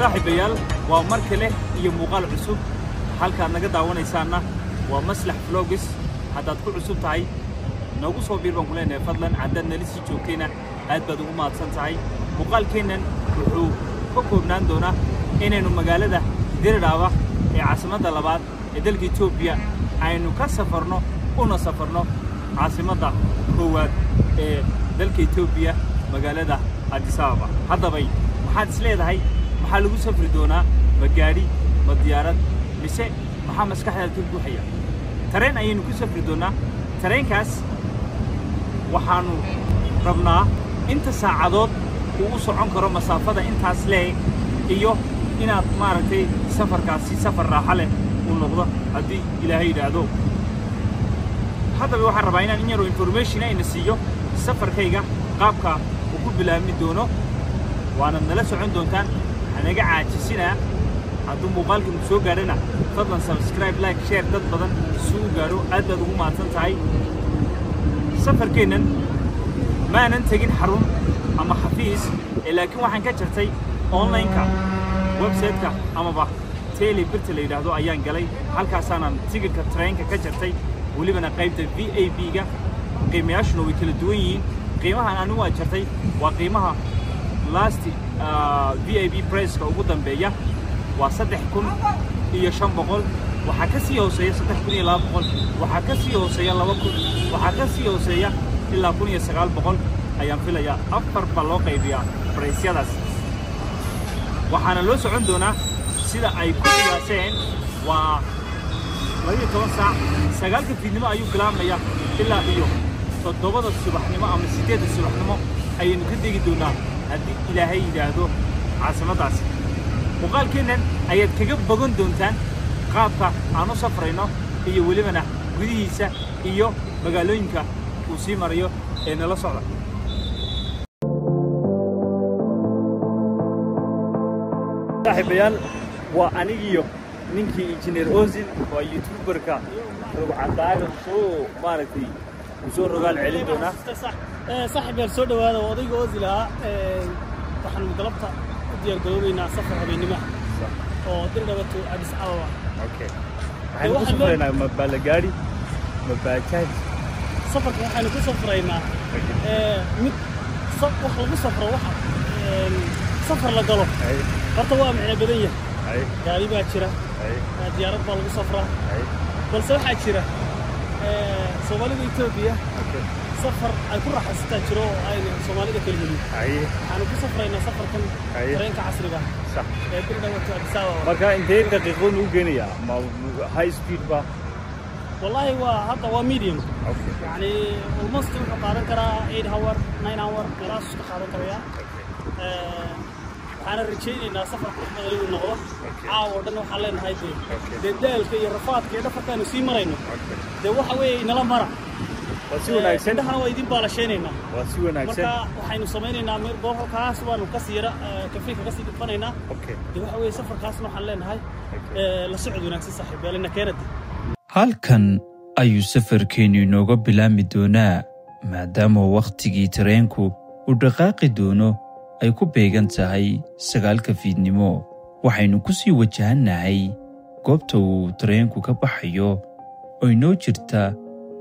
صاحبيال ومركله iyo muuqaal cusub halka naga daawanaysaana waa maslax vlogs hadaad ku cusub tahay nagu soo biir baan ku leenahay fadlan haddaad nala sii joogteena aad baad ugu mahadsan tahay muuqaalkeennan wuxuu ka koobnaan doonaa inaynu magaalada Dirdhawa ee caasimadda labaad ee dalka Itoobiya aynu ka safarno una safarno caasimadda koowaad ee dalka Itoobiya magaalada Addis Ababa haddaba maxaad isleedahay maxaa lagu safri doonaa magaari ma diyaarad mise maxaa maskaxdaada ku buuxaya tareen ayaynu ku safri doonaa tareenkaas waxaanu rabnaa inta saacadood uu socon karo masaafada intaas leey iyo inaad maaragtay safarkaasi safar raaxo leh uu noqdo haddii Ilaahay yiraahdo haddaba waxaan rabaa inaan in yar information ayna siiyo safarkayga qaabka uu ku bilaabmi doono waana nala socon doontaan anaga caajisina hadduu muuqaalku soo gaarana fadlan subscribe like share dad badan soo gaaro aad baad ugu mahadsan tahay safarkeennan maanan tagin xarun ama xafiis laakiin waxaan ka jartay online-ka website-ka ama tele birta la yiraahdo ayaan galay halkaasaan tigidhka train-ka ka jartay walibana qaybta VIP-ga qiimayaashuna way kala duwan yihiin qiimaha aan u jartay waa qiimaha last VIP price-ka ugu dambeeya waa 3,500 waxa ka sii hooseeya 3,200 waxa ka sii hooseeya 2,000 waxa ka sii hooseeya ilaa 1,900 ayaan filayaa afar baa loo qaybiyaa price-yadaas waxaana loo socon doonaa sida ay ku qiyaaseen waa 12 saac 9 fiidnimo ayuu bilaabmaya ilaa iyo 7 subaxnimo ama 8 subaxnimo ayaynu ka degi doonaa haddii Ilaahay yiraahdo caasimaddaas muuqaalkeennan ayaad kaga bogan doontaan qaabka aan u safrayno iyo walibana gudihiisa iyo magaalooyinka uu sii marayo ee nala socda saaxiibayaal waa anigiyo ninkii engineer Ozil waa youtuberka ugu cadaaga soo maaragtay soo rogaal celin doona saaxiibayaal soo dhawaada odayga Ozil waxaan galabta u diyaar garoobaynaa safar habeenimo oo Dirdhawa to Addis Ababa okay waxaan ku safraynaa ma balagaari ma baajaj safarka waxaan ku safraynaa mid wax lagu safro waxa safar la galo horta waa macna badan yahay gaari baa jira diyaarad baa lagu safraa balse waxaa jira Soomaalida Itoobiya safar ay ku raaxaystaan jiro oo ay Soomaalida kala helin waxaan ku safraynaa safarkan tareenka casriga صح Dirdhawa to Addis Ababa marka intee daqiiqo uu geenaya ma high speed ba والله هذا هو medium يعني almost قارن كرا 8 hour 9 hour كلاس قارن كرا أنا رجيني ناسفر بدل النقطة عاودنا وحلينا هاي دي دالك يرفعت كده فتانو سيمرينو ده وحوي نلا مرة وسوينا أكسن ده هو يدين بالشينينا وسوينا أكسن وحين سمينا مير بوه كاس وانو كسيرة كفيك كسير تفنينا ده وحوي سفر كاس وحلينا هاي لسعود ونكسي صاحب لأن كانت halkan ayuu safarkeenu inooga bilaami doonaa maadaama waqtigii tareenku uu dhaqaaqi doono ay ku beegan tahay 9 fiidnimo waxaynu ku sii wajahannahay goobta uu tareenku ka baxayo oo inoo jirta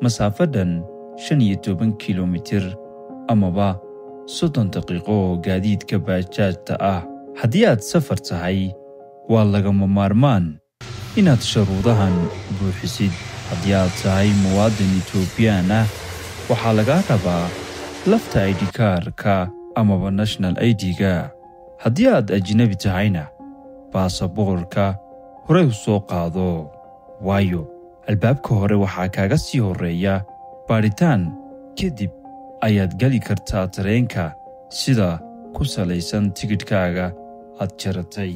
masaafadan 15 kilomitir amaba 30 daqiiqo oo gaadiidka baajaajta ah haddii aad safar tahay waa lagama maarmaan inaad sharuudahan buuxisid haddii aad tahay muwaadin Itoobiyaan ah waxaa laga rabaa lafta ID card-ka amaba national ID-ga haddii aad ajnabi tahayna baasaboorka hore u soo qaado waayo albaabka hore waxaa kaaga sii horeeya baaritaan kadib ayaad gali kartaa tareenka sida ku salaysan tigidhkaaga aad jaratay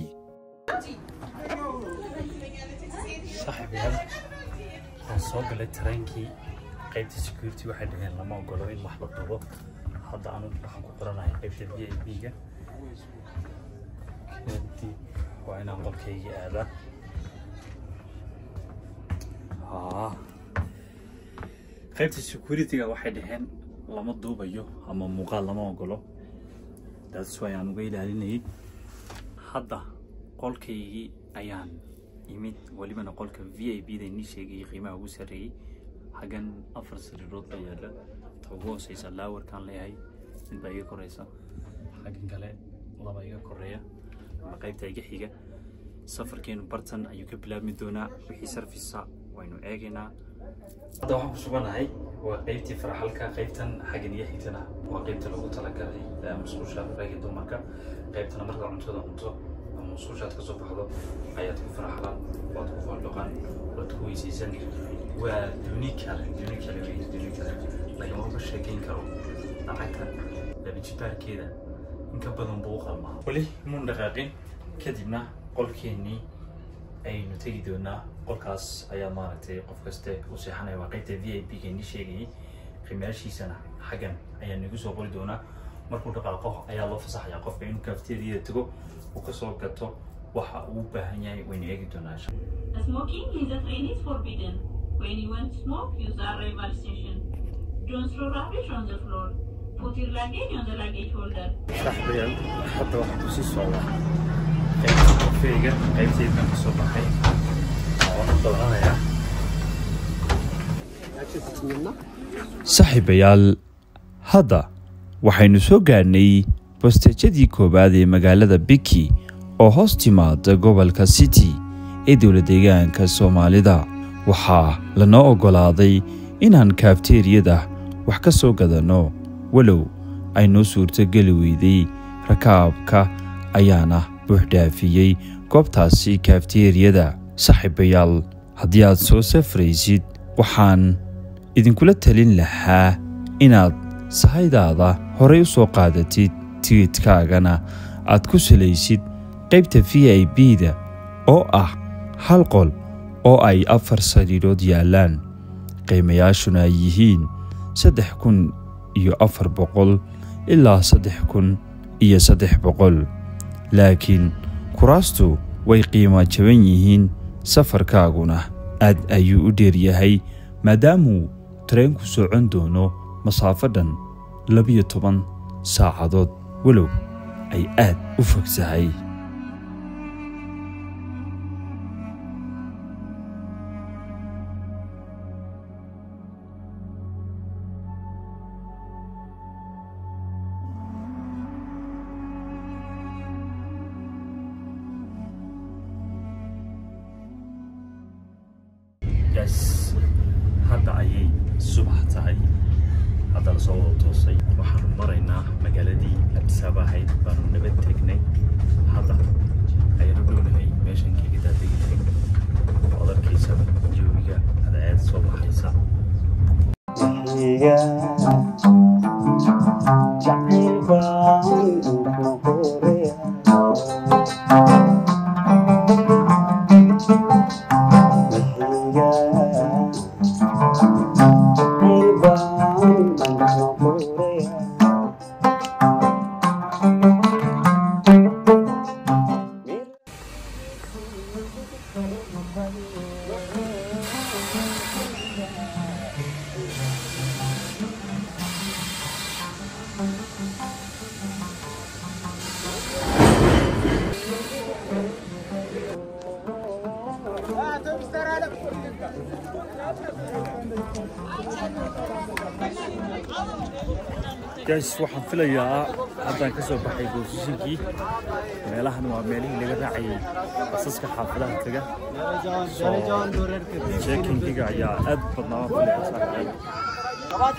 صاحبيال soo galay tareenkii qaybta security waxay dhaheen lama ogolo in wax la duubo hadda aanu waxaan ku qoranahay qaybta VIP-ga waa inaan qolkayga aadaa qaybta security-ga waxay dhaheen lama duubayo ama muuqaal lama ogolo that's why aan uga ilaalinayay hadda qolkaygii ayaan imid walibana qolka VIP da inii sheegay qiimaha ugu sareeyay hagan 4 sariirood baa yaala toogosaysa laawarkan leeyahay mid baa iga koreysa hagan kale laba iga koreeya ama qaybta iga xiga safarkeenu bartan ayuu ka bilaabmi doonaa wixii sarfisa waynu eegaynaa hadda waxaan ku suganahay waa qaybtii farxalka qaybtan xagan iyo xigtana waa qaybta lagu talagalay musqusha ragga dumarka qaybtana marka cuntada cunto ama musqushaad ka soo baxdo ayaad ku farxalaan waad ku fadhiqan waad ku weysaysan waa unique lagama sheekeyn karo lacagtan labijibaarkeeda inka badan buu qalmaa wali mun dhaqaaqin kadibna qolkeenii aynu tegi doonaa qolkaas ayaa maaragtay qof kaste u seexanaya waa qaybta VIP ga inii sheegayay qiimaashiisana xagan ayaa nagu soo qori doonaa markuu dhaqaaqo ayaa loo fasaxayaa qofka inuu cafeteria tago uu ka soo gato waxa uu baahan yahay waynu eegi doonaa Smoking in the train is forbidden. When you want to smoke, use the arrival station. Don't throw rubbish on the floor. Put your luggage on the luggage holder. صاحبي حتى واحد وسي صوّا فيجا قيبتي كان في الصبح حي طبعا saaxiibayaal hadda waxaynu soo gaarnay bosteejadii koowaad ee magaalada Biki oo hoos timaada gobolka City ee dowlad deegaanka Soomaalida waxaa lanoo ogolaaday inaan cafeteria-da wax ka soo gadano walow ay noo suurtageli weyday rakaabka ayaana buux dhaafiyey goobtaasi cafeteria-da saaxiibayaal haddii aad soo safraysid waxaan idinkula talin lahaa inaad sahaydaada horey u soo qaadatid tigidhkaagana aad ku salaysid qaybta VIP da oo ah hal qol oo ay 4 sariirood yaalaan qiimayaashuna ay yihiin 3,400 ilaa 3,300 laakiin kuraastu way qiimo jaban yihiin safarkaaguna aad ayuu u dheer yahay maadaamuu tareenku socon doono masaafadan 12 saacadood walow ay aad u fogtahay yes hadda ayay subax tahay hadda la soo toosay waxaanu maraynaa magaaladii Addis Ababa ahayd baanu nabad tegnay hadda ayaynu doonahay meeshan kaga daadegay odalkiisa joogiga adeed soo baxaysa guys waxaan filayaa haddaan ka soo baxay goosashinkii meelahan waa meelihii laga raacayay basaska xaafadaha taga checking-iga ayaa aad badnaa filayaa